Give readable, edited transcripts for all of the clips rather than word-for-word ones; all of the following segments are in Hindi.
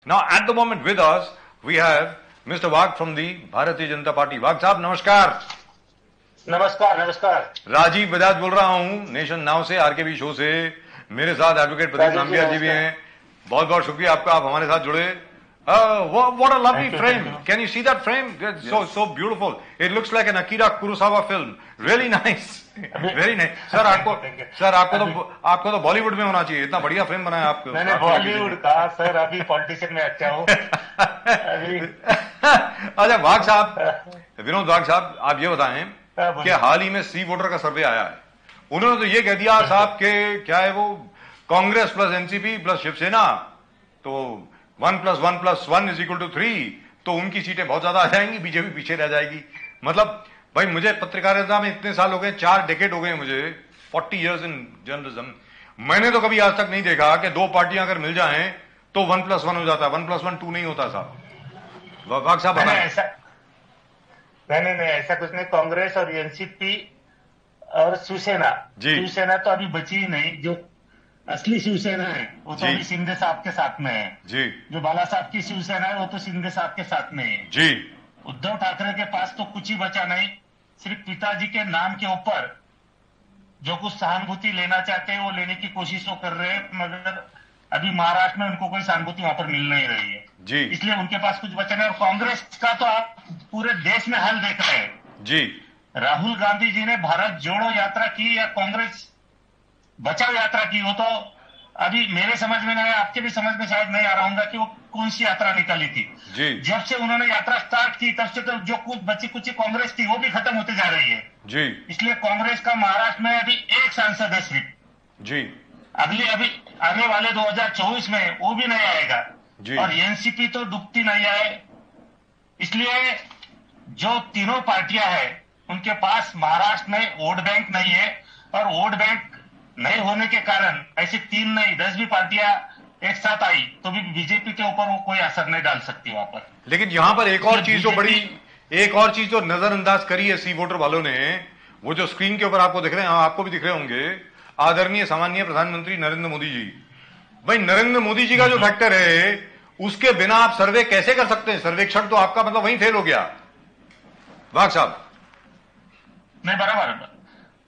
Now, at the moment with us, we have Mr. Wagh from the Bharatiya Janata Party. Wagh साहब नमस्कार। नमस्कार नमस्कार। राजीव बजाज बोल रहा हूँ नेशन नाउ से, आरकेबी शो से। मेरे साथ एडवोकेट प्रदीप नाम्बिया जी भी हैं। बहुत बहुत शुक्रिया आपका, आप हमारे साथ जुड़े। What a lovely frame! Can you see that frame? It's so beautiful. It looks like an Akira Kurosawa film. Really nice, very nice. Sir आपको तो बॉलीवुड में होना चाहिए, इतना बढ़िया फ्रेम बनाया आपको। मैंने बॉलीवुड कहा सर, अभी पॉलिटिशियन में अच्छा हूँ। अच्छा वाघ साहब, विनोद वाघ साहब, आप ये बताएं कि हाल ही में सी वोटर का सर्वे आया है। उन्होंने तो ये कह दिया साहब के क्या है वो, कांग्रेस प्लस एनसीपी प्लस शिवसेना तो 1 + 1 + 1 = 3, तो उनकी सीटें बहुत ज्यादा आ जाएंगी, बीजेपी पीछे रह जाएगी। मतलब भाई मुझे पत्रकारिता में इतने साल हो गए, 4 डेकेड हो गए मुझे, 40 years इन जर्नलिज्म। मैंने तो कभी आज तक नहीं देखा कि दो पार्टियां अगर मिल जाएं तो 1 + 1 हो जाता है। 1 + 1 2 नहीं होता साहब। वाघ साहब नहीं, ऐसा कुछ नहीं। कांग्रेस और एनसीपी और शिवसेना तो अभी बची ही नहीं। जो असली शिवसेना है वो तो अभी शिंदे साहब के साथ में है जी। जो बाला साहब की शिवसेना है वो तो शिंदे साहब के साथ में है जी। उद्धव ठाकरे के पास तो कुछ ही बचा नहीं। सिर्फ पिताजी के नाम के ऊपर जो कुछ सहानुभूति लेना चाहते हैं वो लेने की कोशिश वो कर रहे हैं, मगर अभी महाराष्ट्र में उनको कोई सहानुभूति वहां पर मिल नहीं रही है जी। इसलिए उनके पास कुछ बचा नहीं। और कांग्रेस का तो आप पूरे देश में हाल देख रहे हैं जी। राहुल गांधी जी ने भारत जोड़ो यात्रा की या कांग्रेस बचाओ यात्रा की, वो तो अभी मेरे समझ में नहीं, आपके भी समझ में शायद नहीं आ रहा होगा कि वो कौन सी यात्रा निकाली थी जी। जब से उन्होंने यात्रा स्टार्ट की तब से तो जो कुछ बची कुछ कांग्रेस थी वो भी खत्म होती जा रही है जी। इसलिए कांग्रेस का महाराष्ट्र में अभी एक सांसद है सिर्फ जी। अभी आने वाले 2024 में वो भी नहीं आएगा जी। और एनसीपी तो डूबती नहीं आए। इसलिए जो तीनों पार्टियां हैं उनके पास महाराष्ट्र में वोट बैंक नहीं है और वोट बैंक नहीं होने के कारण ऐसे 3 नहीं 10 भी पार्टियां एक साथ आई तो भी बीजेपी के ऊपर वो कोई असर नहीं डाल सकती वहां पर। लेकिन यहां पर एक और चीज जो नजरअंदाज करी है सी वोटर वालों ने, वो जो स्क्रीन के ऊपर आपको दिख रहे हैं, आपको भी दिख रहे होंगे, आदरणीय सामान्य प्रधानमंत्री नरेंद्र मोदी जी। भाई नरेंद्र मोदी जी का जो फैक्टर है उसके बिना आप सर्वे कैसे कर सकते हैं? सर्वेक्षण तो आपका मतलब वहीं फेल हो गया वाघ साहब। नहीं बराबर,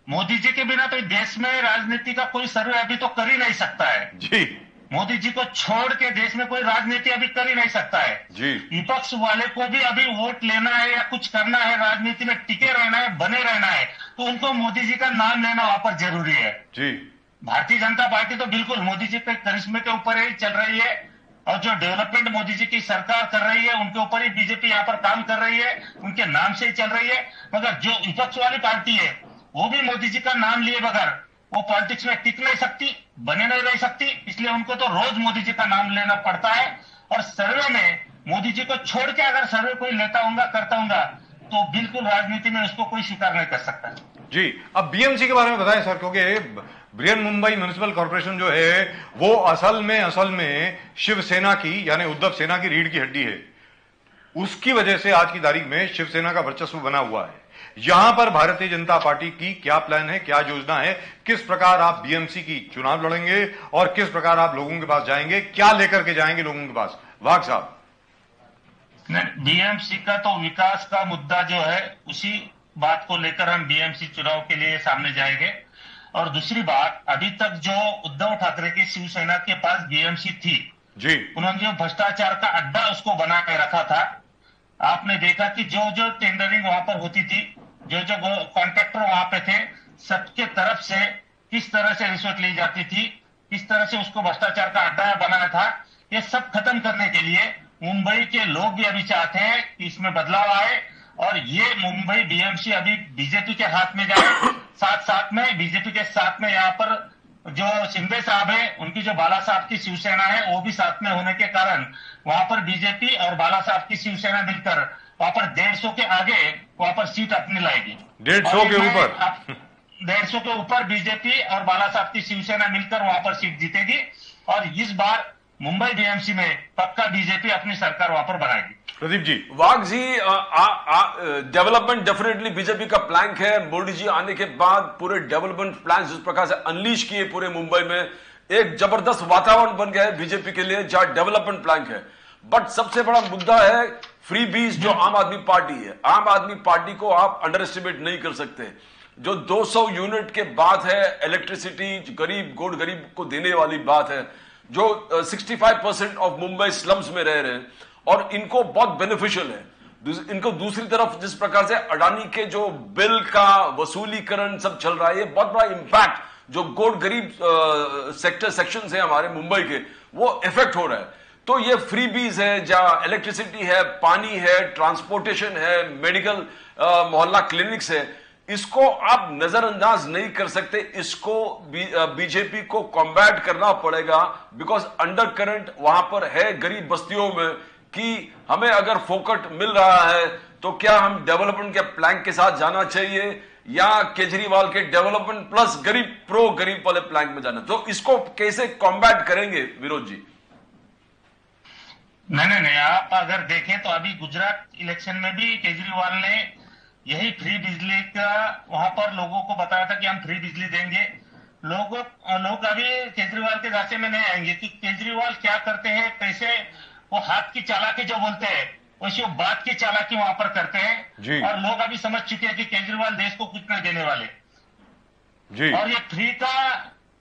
मोदी जी के बिना तो देश में राजनीति का कोई सर्वे अभी तो कर ही नहीं सकता है जी। मोदी जी को छोड़ के देश में कोई राजनीति अभी कर ही नहीं सकता है जी। विपक्ष वाले को भी अभी वोट लेना है या कुछ करना है, राजनीति में टिके रहना है, बने रहना है, तो उनको मोदी जी का नाम लेना वहां पर जरूरी है जी। भारतीय जनता पार्टी तो बिल्कुल मोदी जी के करिश्मे के ऊपर ही चल रही है और जो डेवलपमेंट मोदी जी की सरकार कर रही है उनके ऊपर ही बीजेपी यहाँ पर काम कर रही है, उनके नाम से ही चल रही है। मगर जो विपक्ष वाली पार्टी है वो भी मोदी जी का नाम लिए बगैर वो पॉलिटिक्स में टिक नहीं सकती, बने नहीं रह सकती, इसलिए उनको तो रोज मोदी जी का नाम लेना पड़ता है। और सर्वे में मोदी जी को छोड़ के अगर सर्वे कोई लेता होगा करता होगा तो बिल्कुल राजनीति में उसको कोई स्वीकार नहीं कर सकता जी। अब बीएमसी के बारे में बताएं सर, क्योंकि बृहन मुंबई म्युनिसिपल कॉर्पोरेशन जो है वो असल में शिवसेना की यानी उद्धव सेना की रीढ़ की हड्डी है। उसकी वजह से आज की तारीख में शिवसेना का वर्चस्व बना हुआ है। यहां पर भारतीय जनता पार्टी की क्या प्लान है, क्या योजना है, किस प्रकार आप बीएमसी की चुनाव लड़ेंगे और किस प्रकार आप लोगों के पास जाएंगे, क्या लेकर के जाएंगे लोगों के पास? वाघ साहब। बीएमसी का तो विकास का मुद्दा जो है उसी बात को लेकर हम बीएमसी चुनाव के लिए सामने जाएंगे। और दूसरी बात, अभी तक जो उद्धव ठाकरे की शिवसेना के पास बीएमसी थी जी, उन्होंने जो भ्रष्टाचार का अड्डा उसको बना के रखा था। आपने देखा कि जो टेंडरिंग वहां पर होती थी, जो कॉन्ट्रैक्टर वहां पे थे, सबके तरफ से किस तरह से रिश्वत ली जाती थी, किस तरह से उसको भ्रष्टाचार का अड्डा बनाया था, ये सब खत्म करने के लिए मुंबई के लोग भी अभी चाहते हैं कि इसमें बदलाव आए और ये मुंबई बीएमसी अभी बीजेपी के हाथ में जाए। साथ में बीजेपी के साथ में यहाँ पर जो शिंदे साहब है उनकी जो बाला साहब की शिवसेना है वो भी साथ में होने के कारण वहां पर बीजेपी और बाला साहब की शिवसेना मिलकर वहां पर 150 के आगे वहां पर सीट अपनी लाएगी। 150 के ऊपर 150 के ऊपर बीजेपी और बाला साहब की शिवसेना मिलकर वहां पर सीट जीतेगी और इस बार मुंबई बीएमसी में पक्का बीजेपी अपनी सरकार वहां पर बनाएगी। प्रदीप जी। वाघ जी, डेवलपमेंट डेफिनेटली बीजेपी का प्लान है। मोदी जी आने के बाद पूरे डेवलपमेंट प्लान जिस प्रकार से अनलीश किए पूरे मुंबई में, एक जबरदस्त वातावरण बन गया है बीजेपी के लिए जहां डेवलपमेंट प्लान है। बट सबसे बड़ा मुद्दा है फ्री बीज जो आम आदमी पार्टी है। आम आदमी पार्टी को आप अंडर एस्टिमेट नहीं कर सकते। जो 200 यूनिट के बात है इलेक्ट्रिसिटी गरीब गोड गरीब को देने वाली बात है, जो 65% ऑफ मुंबई स्लम्स में रह रहे हैं और इनको बहुत बेनिफिशियल है। इनको दूसरी तरफ जिस प्रकार से अडानी के जो बिल का वसूलीकरण सब चल रहा है, ये बहुत बड़ा इंपैक्ट जो गोड गरीब सेक्शंस है हमारे मुंबई के, वो इफेक्ट हो रहा है। तो ये फ्री बीज है, जहां इलेक्ट्रिसिटी है, पानी है, ट्रांसपोर्टेशन है, मेडिकल मोहल्ला क्लिनिक्स है, इसको आप नजरअंदाज नहीं कर सकते। इसको बीजेपी को कॉम्बैट करना पड़ेगा, बिकॉज अंडर करंट वहां पर है गरीब बस्तियों में कि हमें अगर फोकट मिल रहा है तो क्या हम डेवलपमेंट के प्लान के साथ जाना चाहिए या केजरीवाल के डेवलपमेंट प्लस गरीब प्रो गरीब वाले प्लान में जाना। तो इसको कैसे कॉम्बैट करेंगे विरोध जी? नहीं, आप अगर देखें तो अभी गुजरात इलेक्शन में भी केजरीवाल ने यही फ्री बिजली का वहां पर लोगों को बताया था कि हम फ्री बिजली देंगे। लोग अभी केजरीवाल के रास्ते में नहीं आएंगे कि केजरीवाल क्या करते हैं, कैसे वो हाथ की चालाकी जो बोलते हैं वैसे वो बात की चालाकी वहां पर करते हैं। और लोग अभी समझ चुके हैं कि केजरीवाल देश को कुछ नहीं देने वाले जी। और ये फ्री का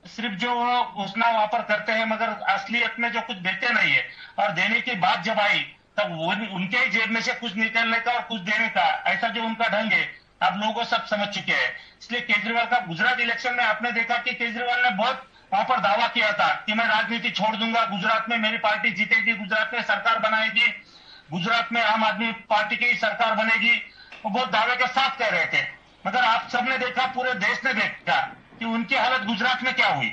सिर्फ जो घोषणा वहां पर करते हैं, मगर असलियत में जो कुछ देते नहीं है। और देने की बात जब आई तब वो उनके ही जेब में से कुछ निकलने का और कुछ देने का, ऐसा जो उनका ढंग है अब लोगों सब समझ चुके हैं। इसलिए केजरीवाल का गुजरात इलेक्शन में आपने देखा कि केजरीवाल ने बहुत वहां पर दावा किया था कि मैं राजनीति छोड़ दूंगा, गुजरात में मेरी पार्टी जीतेगी, गुजरात में सरकार बनाएगी, गुजरात में आम आदमी पार्टी की सरकार बनेगी। वो बहुत दावे के साथ कह रहे थे, मगर आप सबने देखा, पूरे देश ने देखा कि उनकी हालत गुजरात में क्या हुई।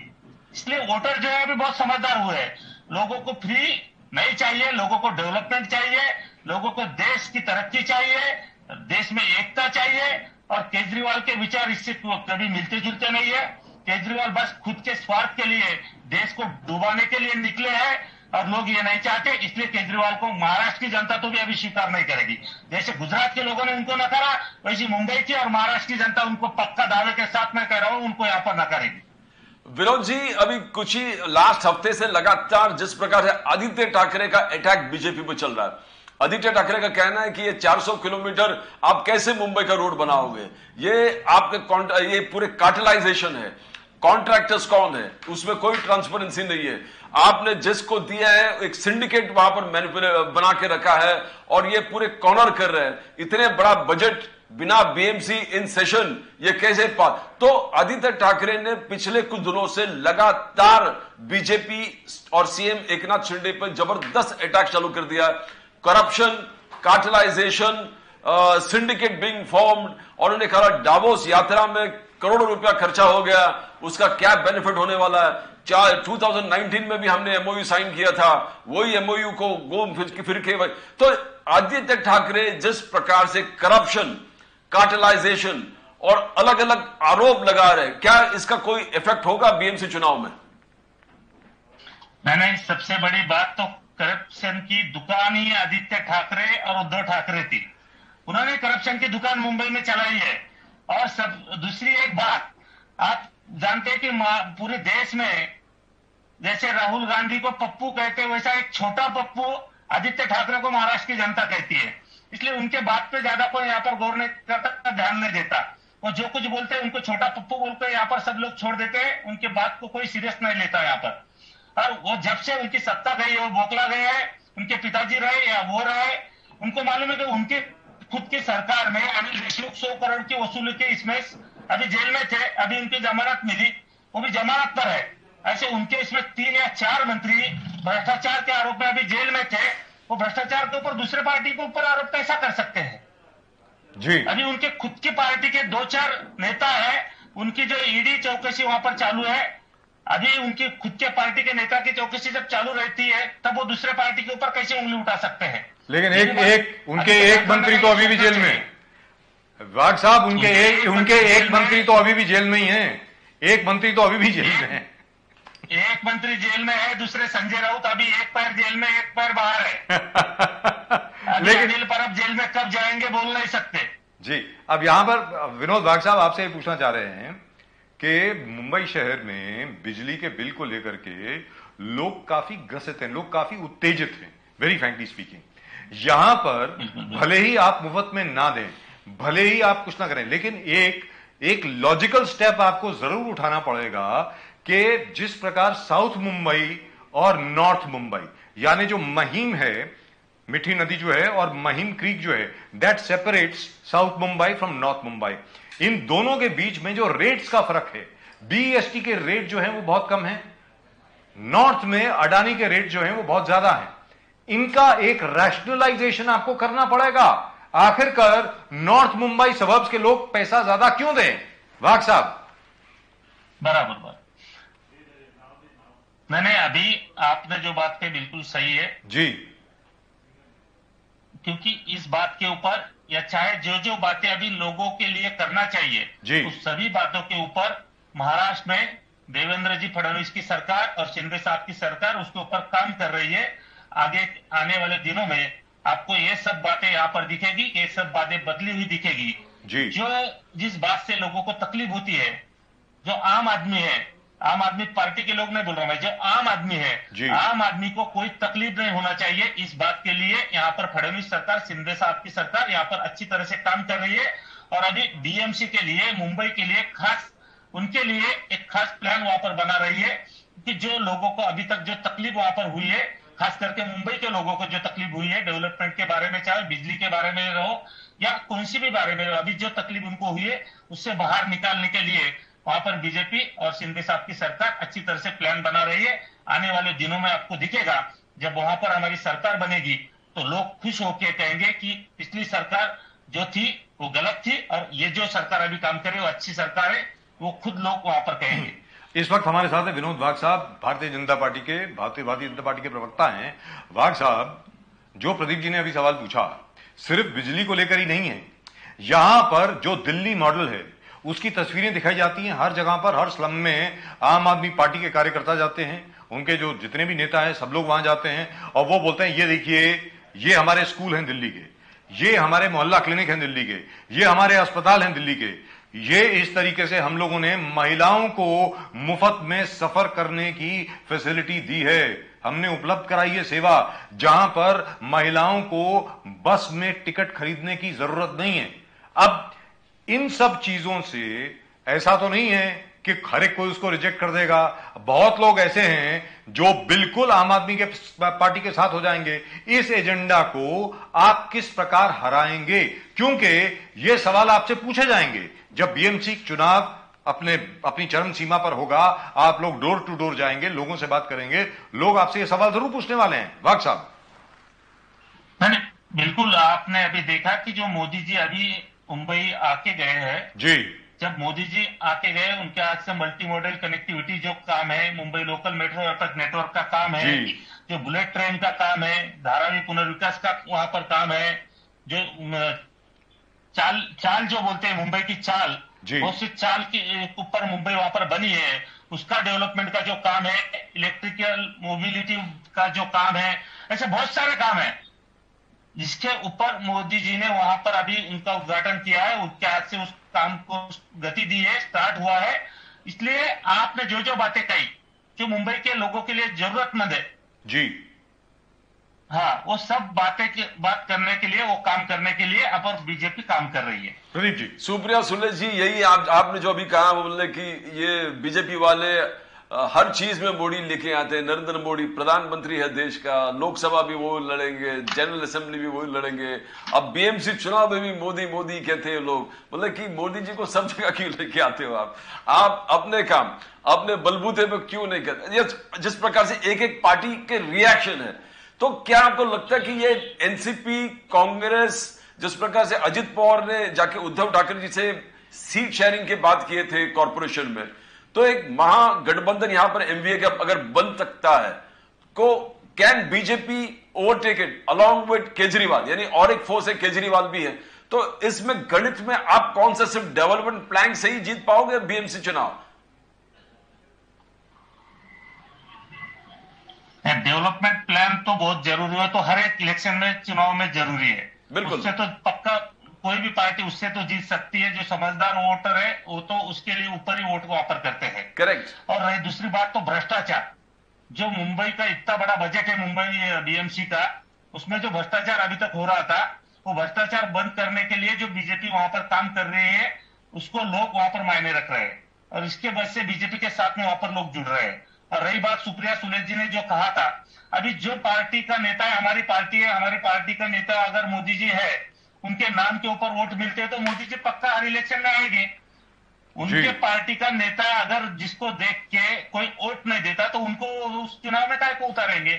इसलिए वोटर जो है अभी बहुत समझदार हुए हैं। लोगों को फ्री नहीं चाहिए, लोगों को डेवलपमेंट चाहिए, लोगों को देश की तरक्की चाहिए, देश में एकता चाहिए। और केजरीवाल के विचार इससे कभी मिलते जुलते नहीं है। केजरीवाल बस खुद के स्वार्थ के लिए देश को डुबाने के लिए निकले हैं और लोग ये नहीं चाहते। इसलिए केजरीवाल को महाराष्ट्र की जनता तो भी अभी स्वीकार नहीं करेगी। जैसे गुजरात के लोगों ने उनको नकारा, वैसी मुंबई की और महाराष्ट्र की जनता उनको पक्का दावे के साथ मैं कह रहा हूं उनको यहां पर नकारेगी। विनोद जी, अभी कुछ ही लास्ट हफ्ते से लगातार जिस प्रकार से आदित्य ठाकरे का अटैक बीजेपी पर चल रहा है, आदित्य ठाकरे का कहना है कि ये 400 किलोमीटर आप कैसे मुंबई का रोड बनाओगे, ये आपके ये पूरे कार्टेलाइजेशन है, कॉन्ट्रैक्टर्स कौन है, उसमें कोई ट्रांसपेरेंसी नहीं है। आपने जिसको दिया है एक सिंडिकेट वहां पर बना के रखा है और ये पूरे कॉर्नर कर रहे हैं। इतने बड़ा बजट बिना बीएमसी इन सेशन ये कैसे पास? तो आदित्य ठाकरे ने पिछले कुछ दिनों से लगातार बीजेपी और सीएम एकनाथ शिंदे पर जबरदस्त अटैक चालू कर दिया। Corruption, cartelisation, syndicate being formed, और उन्होंने कहा डावोस यात्रा में करोड़ों रुपया खर्चा हो गया, उसका क्या बेनिफिट होने वाला है। 2019 में भी हमने एमओयू साइन किया था, वही एमओयू को घूम फिर के। तो आदित्य ठाकरे जिस प्रकार से करप्शन, कार्टेलाइजेशन और अलग अलग आरोप लगा रहे, क्या इसका कोई इफेक्ट होगा बीएमसी चुनाव में? नहीं, सबसे बड़ी बात तो करप्शन की दुकान ही आदित्य ठाकरे और उद्धव ठाकरे थी। उन्होंने करप्शन की दुकान मुंबई में चलाई है। और सब दूसरी एक बात, आप जानते हैं कि पूरे देश में जैसे राहुल गांधी को पप्पू कहते हैं, वैसा एक छोटा पप्पू आदित्य ठाकरे को महाराष्ट्र की जनता कहती है। इसलिए उनके बात पे ज्यादा कोई यहाँ पर गौर नहीं करता, ध्यान नहीं देता। वो जो कुछ बोलते हैं उनको छोटा पप्पू बोलकर यहाँ पर सब लोग छोड़ देते हैं, उनके बात को कोई सीरियस नहीं लेता यहाँ पर। और वो जब से उनकी सत्ता गई है, वो बोखला गए हैं, उनके पिताजी रहे या वो रहे, उनको मालूम है कि उनके खुद की सरकार में अनिल देशमुख 100 करोड़ की वसूली के इसमें अभी जेल में थे, अभी उनकी जमानत मिली, वो भी जमानत पर है। ऐसे उनके इसमें 3 या 4 मंत्री भ्रष्टाचार के आरोप में अभी जेल में थे। वो भ्रष्टाचार के ऊपर दूसरे पार्टी के ऊपर आरोप कैसा कर सकते हैं जी? अभी उनके खुद की पार्टी के 2-4 नेता है, उनकी जो ईडी चौकसी वहां पर चालू है। अभी उनकी खुद के पार्टी के नेता की चौकसी जब चालू रहती है तब वो दूसरे पार्टी के ऊपर कैसे उंगली उठा सकते हैं? लेकिन उनके एक मंत्री तो अभी भी जेल में, वाघ साहब, उनके एक मंत्री तो अभी भी जेल में ही हैं। एक मंत्री तो अभी भी जेल में है। एक मंत्री जेल में है, दूसरे संजय राउत अभी एक पैर जेल में एक पैर बाहर है। लेकिन अनिल परब जेल में कब जाएंगे बोल नहीं सकते जी। अब यहां पर विनोद वाघ साहब आपसे पूछना चाह रहे हैं कि मुंबई शहर में बिजली के बिल को लेकर के लोग काफी ग्रसित हैं, लोग काफी उत्तेजित हैं। Very frankly speaking. यहां पर भले ही आप मुफ्त में ना दें, भले ही आप कुछ ना करें, लेकिन एक लॉजिकल स्टेप आपको जरूर उठाना पड़ेगा कि जिस प्रकार साउथ मुंबई और नॉर्थ मुंबई, यानी जो महिम है, मिठी नदी जो है और महिम क्रीक जो है, that separates south Mumbai from north Mumbai, इन दोनों के बीच में जो रेट्स का फर्क है, बीईएसटी के रेट जो है वो बहुत कम है, नॉर्थ में अडानी के रेट जो है वो बहुत ज्यादा है। इनका एक रैशनलाइजेशन आपको करना पड़ेगा। आखिरकार नॉर्थ मुंबई सबर्ब्स के लोग पैसा ज्यादा क्यों दें? वाघ साहब। बराबर। मैंने अभी आपने जो बात कही बिल्कुल सही है जी, क्योंकि इस बात के ऊपर या चाहे जो जो बातें अभी लोगों के लिए करना चाहिए जी, उस सभी बातों के ऊपर महाराष्ट्र में देवेंद्र जी फडणवीस की सरकार और शिंदे साहब की सरकार उसके ऊपर काम कर रही है। आगे आने वाले दिनों में आपको ये सब बातें यहाँ पर दिखेगी, ये सब बातें बदली हुई दिखेगी। जी, जो जिस बात से लोगों को तकलीफ होती है, जो आम आदमी है, आम आदमी पार्टी के लोग नहीं बोल रहा मैं, जो आम आदमी है, आम आदमी को कोई तकलीफ नहीं होना चाहिए। इस बात के लिए यहाँ पर फडणवीस सरकार, शिंदे साहब की सरकार यहाँ पर अच्छी तरह से काम कर रही है। और अभी डीएमसी के लिए, मुंबई के लिए खास, उनके लिए एक खास प्लान वहां पर बना रही है कि जो लोगों को अभी तक जो तकलीफ वहां पर हुई है, खास करके मुंबई के लोगों को जो तकलीफ हुई है डेवलपमेंट के बारे में, चाहे बिजली के बारे में रहो या कौन सी भी बारे में, अभी जो तकलीफ उनको हुई है उससे बाहर निकालने के लिए वहां पर बीजेपी और शिंदे साहब की सरकार अच्छी तरह से प्लान बना रही है। आने वाले दिनों में आपको दिखेगा, जब वहां पर हमारी सरकार बनेगी तो लोग खुश होकर कहेंगे कि पिछली सरकार जो थी वो गलत थी और ये जो सरकार अभी काम करे वो अच्छी सरकार है, वो खुद लोग वहां पर कहेंगे। इस वक्त हमारे साथ है विनोद वाघ साहब, भारतीय जनता पार्टी के प्रवक्ता हैं। वाघ साहब, जो प्रदीप जी ने अभी सवाल पूछा सिर्फ बिजली को लेकर ही नहीं है। यहां पर जो दिल्ली मॉडल है उसकी तस्वीरें दिखाई जाती हैं हर जगह पर, हर स्लम में आम आदमी पार्टी के कार्यकर्ता जाते हैं, उनके जो जितने भी नेता हैं सब लोग वहां जाते हैं और वो बोलते हैं ये देखिए ये हमारे स्कूल हैं दिल्ली के, ये हमारे मोहल्ला क्लिनिक हैं दिल्ली के, ये हमारे अस्पताल हैं दिल्ली के, ये इस तरीके से हम लोगों ने महिलाओं को मुफ्त में सफर करने की फैसिलिटी दी है, हमने उपलब्ध कराई है सेवा, जहां पर महिलाओं को बस में टिकट खरीदने की जरूरत नहीं है। अब इन सब चीजों से ऐसा तो नहीं है कि हर एक कोई उसको रिजेक्ट कर देगा। बहुत लोग ऐसे हैं जो बिल्कुल आम आदमी के पार्टी के साथ हो जाएंगे। इस एजेंडा को आप किस प्रकार हराएंगे? क्योंकि ये सवाल आपसे पूछे जाएंगे जब बीएमसी चुनाव अपनी चरम सीमा पर होगा, आप लोग डोर टू डोर जाएंगे, लोगों से बात करेंगे, लोग आपसे ये सवाल जरूर पूछने वाले हैं। वाघ साहब। बिल्कुल, आपने अभी देखा कि जो मोदी जी अभी मुंबई आके गए हैं जी, जब मोदी जी आके गए उनके हाथ से मल्टी मॉडल कनेक्टिविटी जो काम है, मुंबई लोकल मेट्रो नेटवर्क का काम है, जो बुलेट ट्रेन का काम है, धारावी पुनर्विकास का वहां पर काम है, जो चाल जो बोलते हैं मुंबई की चाल, बहुत सी चाल के ऊपर मुंबई वहां पर बनी है, उसका डेवलपमेंट का जो काम है, इलेक्ट्रिकल मोबिलिटी का जो काम है, ऐसे बहुत सारे काम है जिसके ऊपर मोदी जी ने वहां पर अभी उनका उद्घाटन किया है, उनके हाथ से उस काम को गति दी है, स्टार्ट हुआ है। इसलिए आपने जो जो बातें कही जो मुंबई के लोगों के लिए जरूरतमंद है जी, हाँ, वो सब बात करने के लिए, वो काम करने के लिए अब और बीजेपी काम कर रही है। प्रदीप जी। सुप्रिया सुले जी, यही आपने जो अभी कहा बोले कि ये बीजेपी वाले हर चीज में मोदी लेके आते हैं। नरेंद्र मोदी प्रधानमंत्री है देश का, लोकसभा भी वो लड़ेंगे, जनरल असेंबली भी वो लड़ेंगे, अब बीएमसी चुनाव में भी मोदी मोदी कहते हैं लोग। बोले कि मोदी जी को सब जगह क्यों लेके आते हो आप अपने काम अपने बलबूते पे क्यों नहीं करते? जिस प्रकार से एक एक पार्टी के रिएक्शन है, तो क्या आपको लगता है कि ये एनसीपी, कांग्रेस, जिस प्रकार से अजित पवार ने जाके उद्धव ठाकरे जी से सीट शेयरिंग की बात किए थे कॉर्पोरेशन में, तो एक महागठबंधन यहां पर एमवीए का अगर बन सकता है, को can BJP overtake it along with Kejriwal, यानी और एक फोर्स है केजरीवाल भी है, तो इसमें गणित में आप कौन सा सिर्फ डेवलपमेंट प्लान से ही जीत पाओगे बीएमसी चुनाव? डेवलपमेंट प्लान तो बहुत जरूरी है, तो हर एक इलेक्शन में, चुनाव में जरूरी है। बिल्कुल, उससे तो पक्का कोई भी पार्टी उससे तो जीत सकती है। जो समझदार वोटर है वो तो उसके लिए ऊपर ही वोट को ऑफर करते हैं। करेक्ट। और रही दूसरी बात तो भ्रष्टाचार, जो मुंबई का इतना बड़ा बजट है मुंबई बीएमसी का, उसमें जो भ्रष्टाचार अभी तक हो रहा था, वो भ्रष्टाचार बंद करने के लिए जो बीजेपी वहां पर काम कर रही है, उसको लोग वहां पर मायने रख रहे हैं, और इसके वजह से बीजेपी के साथ में वहां पर लोग जुड़ रहे हैं। और रही बात सुप्रिया सुले जी ने जो कहा था, अभी जो पार्टी का नेता है, हमारी पार्टी है, हमारी पार्टी का नेता अगर मोदी जी है, उनके नाम के ऊपर वोट मिलते हैं तो मोदी जी पक्का हर इलेक्शन में आएंगे। उनके पार्टी का नेता अगर जिसको देख के कोई वोट नहीं देता तो उनको उस चुनाव में काय को उतारेंगे।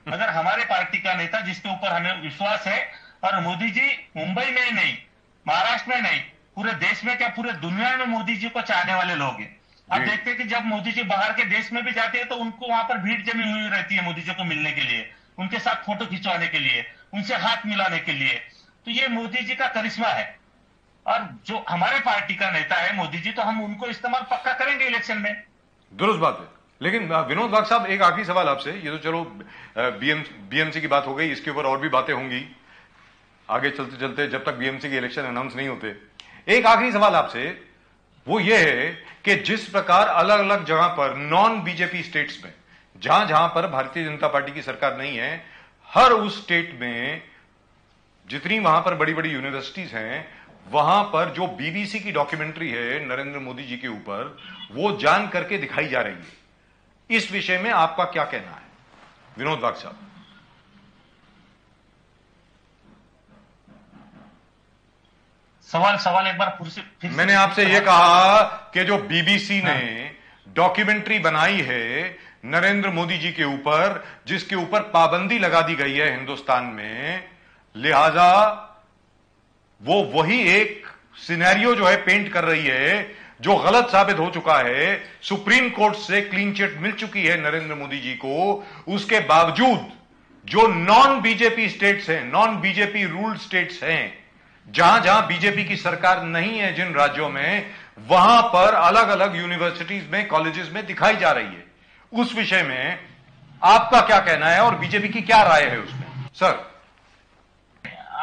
अगर हमारे पार्टी का नेता जिसके ऊपर हमें विश्वास है, और मोदी जी मुंबई में ही नहीं, महाराष्ट्र में नहीं, पूरे देश में क्या पूरे दुनिया में मोदी जी को चाहने वाले लोग हैं। आप देखते हैं कि जब मोदी जी बाहर के देश में भी जाते हैं तो उनको वहां पर भीड़ जमी हुई रहती है मोदी जी को मिलने के लिए, उनके साथ फोटो खिंचवाने के लिए, उनसे हाथ मिलाने के लिए। तो ये मोदी जी का करिश्मा है। और जो हमारे पार्टी का नेता है मोदी जी, तो हम उनको इस्तेमाल पक्का करेंगे इलेक्शन में। दुरुस्त बात है। लेकिन विनोद वाघ साहब, एक आखिरी सवाल आपसे। ये तो चलो बीएमसी की बात हो गई, इसके ऊपर और भी बातें होंगी आगे चलते चलते, जब तक बीएमसी के इलेक्शन अनाउंस नहीं होते। एक आखिरी सवाल आपसे, वो ये है कि जिस प्रकार अलग अलग जगह पर नॉन बीजेपी स्टेट्स में, जहां जहां पर भारतीय जनता पार्टी की सरकार नहीं है, हर उस स्टेट में जितनी वहां पर बड़ी बड़ी यूनिवर्सिटीज हैं, वहां पर जो बीबीसी की डॉक्यूमेंट्री है नरेंद्र मोदी जी के ऊपर, वो जान करके दिखाई जा रही है। इस विषय में आपका क्या कहना है विनोद वाघ साहब? सवाल एक बार फिर से मैंने आपसे यह कहा कि जो बीबीसी ने डॉक्यूमेंट्री बनाई है नरेंद्र मोदी जी के ऊपर, जिसके ऊपर पाबंदी लगा दी गई है हिंदुस्तान में, लिहाजा वो वही एक सिनेरियो जो है पेंट कर रही है जो गलत साबित हो चुका है। सुप्रीम कोर्ट से क्लीन चिट मिल चुकी है नरेंद्र मोदी जी को, उसके बावजूद जो नॉन बीजेपी स्टेट्स हैं, नॉन बीजेपी रूल्ड स्टेट्स हैं, जहां जहां बीजेपी की सरकार नहीं है, जिन राज्यों में, वहां पर अलग अलग यूनिवर्सिटीज में, कॉलेजेस में दिखाई जा रही है। उस विषय में आपका क्या कहना है और बीजेपी की क्या राय है उसमें? सर,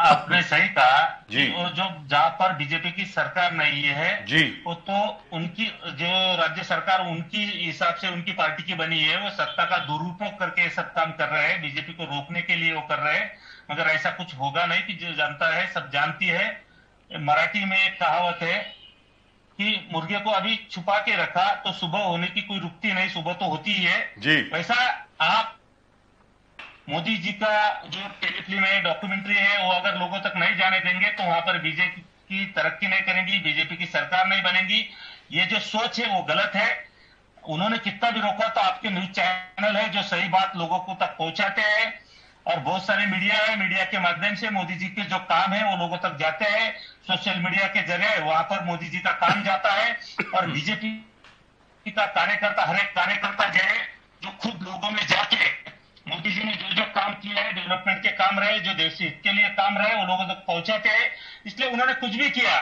आपने सही कहा जी। कि वो जो जहां पर बीजेपी की सरकार नहीं है जी, वो तो उनकी जो राज्य सरकार उनकी हिसाब से उनकी पार्टी की बनी है, वो सत्ता का दुरुपयोग करके सब काम कर रहे हैं, बीजेपी को रोकने के लिए वो कर रहे हैं। मगर ऐसा कुछ होगा नहीं कि जो जनता है सब जानती है। मराठी में एक कहावत है कि मुर्गे को अभी छुपा के रखा तो सुबह होने की कोई रुकती नहीं, सुबह तो होती ही है जी। वैसा आप मोदी जी का जो टेलीफिल्म है, डॉक्यूमेंट्री है, वो अगर लोगों तक नहीं जाने देंगे तो वहां पर बीजेपी की तरक्की नहीं करेंगी, बीजेपी की सरकार नहीं बनेगी। ये जो सोच है वो गलत है। उन्होंने कितना भी रोका तो आपके न्यूज चैनल है जो सही बात लोगों को तक पहुंचाते हैं, और बहुत सारे मीडिया है, मीडिया के माध्यम से मोदी जी के जो काम है वो लोगों तक जाते हैं। सोशल मीडिया के जरिए वहां पर मोदी जी का काम जाता है, और बीजेपी का कार्यकर्ता, हर एक कार्यकर्ता जो है, जो खुद लोगों में जाके मोदी जी ने जो जो काम किया है, डेवलपमेंट के काम रहे, जो देश हित के लिए काम रहे, वो लोगों तक पहुंचाते हैं। इसलिए उन्होंने कुछ भी किया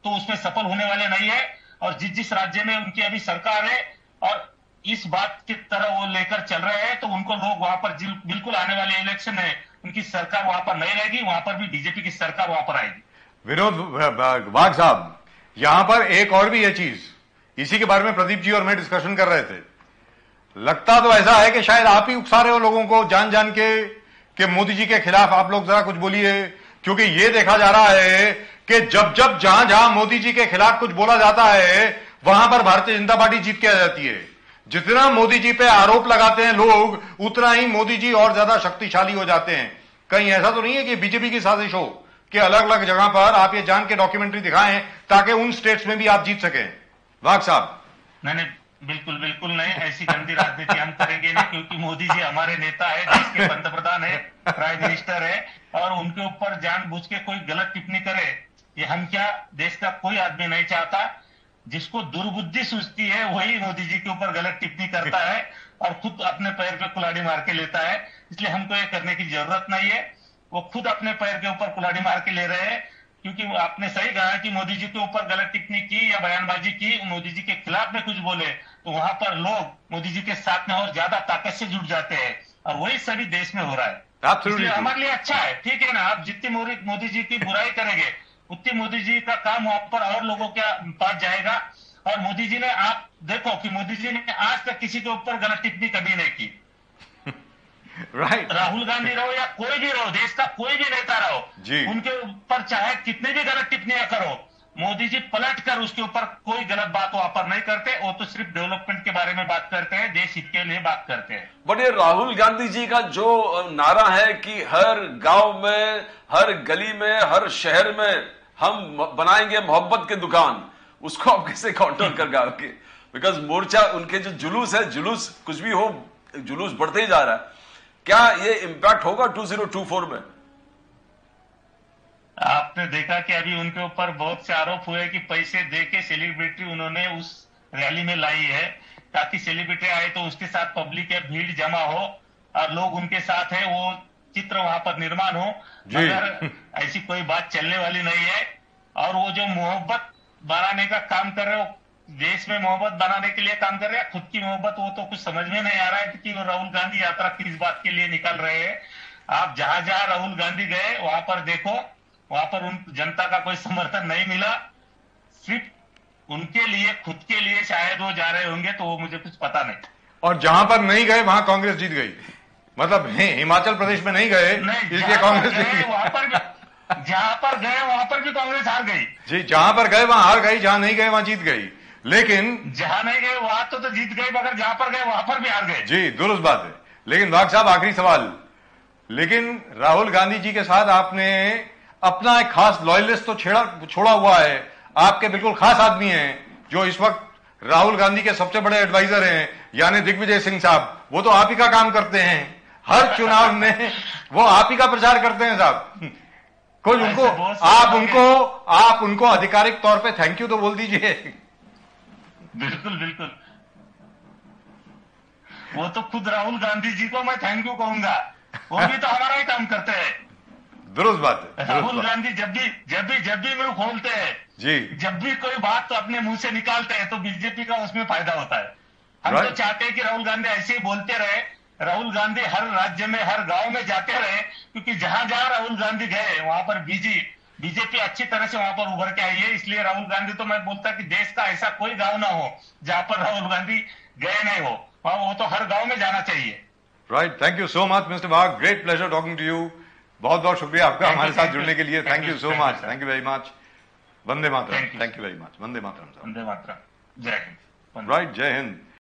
तो उसमें सफल होने वाले नहीं है। और जिस जिस राज्य में उनकी अभी सरकार है और इस बात की तरह वो लेकर चल रहे हैं, तो उनको लोग वहां पर बिल्कुल आने वाले इलेक्शन है, उनकी सरकार वहां पर नहीं रहेगी, वहां पर भी बीजेपी की सरकार वहां पर आएगी। विनोद वाघ साहब, यहां पर एक और भी है चीज, इसी के बारे में प्रदीप जी और मैं डिस्कशन कर रहे थे। लगता तो ऐसा है कि शायद आप ही उकसा रहे हो लोगों को जान जान के कि मोदी जी के खिलाफ आप लोग जरा कुछ बोलिए, क्योंकि ये देखा जा रहा है कि जब जब जहां जहां मोदी जी के खिलाफ कुछ बोला जाता है, वहां पर भारतीय जनता पार्टी जीत के आ जाती है। जितना मोदी जी पे आरोप लगाते हैं लोग, उतना ही मोदी जी और ज्यादा शक्तिशाली हो जाते हैं। कहीं ऐसा तो नहीं है कि बीजेपी की साजिश हो कि अलग अलग जगह पर आप ये जान के डॉक्यूमेंट्री दिखाएं ताकि उन स्टेट्स में भी आप जीत सकें? वाघ साहब, नहीं, बिल्कुल बिल्कुल नहीं, ऐसी गंदी राजनीति हम करेंगे नहीं, क्योंकि मोदी जी हमारे नेता है, देश के पंतप्रधान है, प्राइम मिनिस्टर है, और उनके ऊपर जानबूझ के कोई गलत टिप्पणी करे, ये हम क्या, देश का कोई आदमी नहीं चाहता। जिसको दुर्बुद्धि सूझती है वही मोदी जी के ऊपर गलत टिप्पणी करता है और खुद अपने पैर पे कुल्हाड़ी मार के लेता है। इसलिए हमको ये करने की जरूरत नहीं है। वो खुद अपने पैर के ऊपर कुल्हाड़ी मार के ले रहे हैं, क्योंकि आपने सही कहा कि मोदी जी के ऊपर गलत टिप्पणी की या बयानबाजी की, मोदी जी के खिलाफ में कुछ बोले, तो वहां पर लोग मोदी जी के साथ में और ज्यादा ताकत से जुट जाते हैं, और वही सभी देश में हो रहा है। इसलिए हमारे लिए अच्छा है, ठीक है ना। आप जितनी मोदी जी की बुराई करेंगे उतनी मोदी जी का काम वहां पर और लोगों के पास जाएगा। और मोदी जी ने, आप देखो कि मोदी जी ने आज तक किसी के ऊपर गलत टिप्पणी कभी नहीं की। राइट। राहुल गांधी रहो या कोई भी रहो, देश का कोई भी नेता रहो जी। उनके ऊपर चाहे कितनी भी गलत टिप्पणियां करो, मोदी जी पलट कर उसके ऊपर कोई गलत बात वहां पर नहीं करते। वो तो सिर्फ डेवलपमेंट के बारे में बात करते हैं, देश हित के लिए बात करते हैं। बट ये राहुल गांधी जी का जो नारा है कि हर गांव में, हर गली में, हर शहर में हम बनाएंगे मोहब्बत की दुकान, उसको आप कैसे काउंटर कर गाओगे? बिकॉज मोर्चा, उनके जो जुलूस है, जुलूस कुछ भी हो, जुलूस बढ़ते ही जा रहा है। क्या ये इंपैक्ट होगा 2024 में? आपने देखा कि अभी उनके ऊपर बहुत से आरोप हुए कि पैसे दे के सेलिब्रिटी उन्होंने उस रैली में लाई है, ताकि सेलिब्रिटी आए तो उसके साथ पब्लिक या भीड़ जमा हो और लोग उनके साथ है, वो चित्र वहां पर निर्माण हो। मगर ऐसी कोई बात चलने वाली नहीं है। और वो जो मोहब्बत बनाने का काम कर रहे हो, देश में मोहब्बत बनाने के लिए काम कर रहे हैं, खुद की मोहब्बत, वो तो कुछ समझ में नहीं आ रहा है कि वो राहुल गांधी यात्रा किस बात के लिए निकल रहे हैं। आप जहां जहां राहुल गांधी गए वहां पर देखो, वहां पर उन जनता का कोई समर्थन नहीं मिला। सिर्फ उनके लिए, खुद के लिए शायद वो जा रहे होंगे, तो वो मुझे कुछ पता नहीं। और जहां पर नहीं गए वहां कांग्रेस जीत गई, मतलब हिमाचल प्रदेश में नहीं गए इसलिए कांग्रेस जीत गई। वहां पर जहां पर गए वहां पर भी कांग्रेस हार गई। जी, जहां पर गए वहां हार गई, जहां नहीं गए वहां जीत गई। लेकिन जहां नहीं गए वहां तो जीत गए, मगर जहां पर गए वहां पर भी हार गए। जी, दुरुस्त बात है। लेकिन वाघ साहब, आखिरी सवाल, लेकिन राहुल गांधी जी के साथ आपने अपना एक खास लॉयलिस्ट तो छोड़ा हुआ है। आपके बिल्कुल खास आदमी हैं जो इस वक्त राहुल गांधी के सबसे बड़े एडवाइजर हैं, यानी दिग्विजय सिंह साहब। वो तो आप ही का काम करते हैं, हर चुनाव में वो आप ही का प्रचार करते हैं साहब। कुछ उनको, आप उनको आधिकारिक तौर पे थैंक यू तो बोल दीजिए। बिल्कुल बिल्कुल, वो तो खुद राहुल गांधी जी को मैं थैंक यू कहूंगा, वो भी तो हमारा ही काम करते हैं। दुरुस्त बात है। राहुल गांधी जब भी मुंह खोलते हैं जी, जब भी कोई बात तो अपने मुंह से निकालते हैं, तो बीजेपी का उसमें फायदा होता है। हम तो चाहते हैं कि राहुल गांधी ऐसे ही बोलते रहे, राहुल गांधी हर राज्य में, हर गांव में जाते रहे, क्योंकि जहां जहां राहुल गांधी गए वहां पर बीजेपी अच्छी तरह से वहां पर उभर के आई है। इसलिए राहुल गांधी, तो मैं बोलता कि देश का ऐसा कोई गांव ना हो जहां पर राहुल गांधी गए नहीं हो, वो तो हर गांव में जाना चाहिए। Right, thank you so much mister Wagh, great pleasure talking to you. बहुत बहुत शुक्रिया आपका हमारे साथ जुड़ने के लिए। Thank you so much, thank you very much. वंदे मातरम। Thank you very much. वंदे मातरम। वंदे मातरम। जय हिंद। राइट, जय हिंद।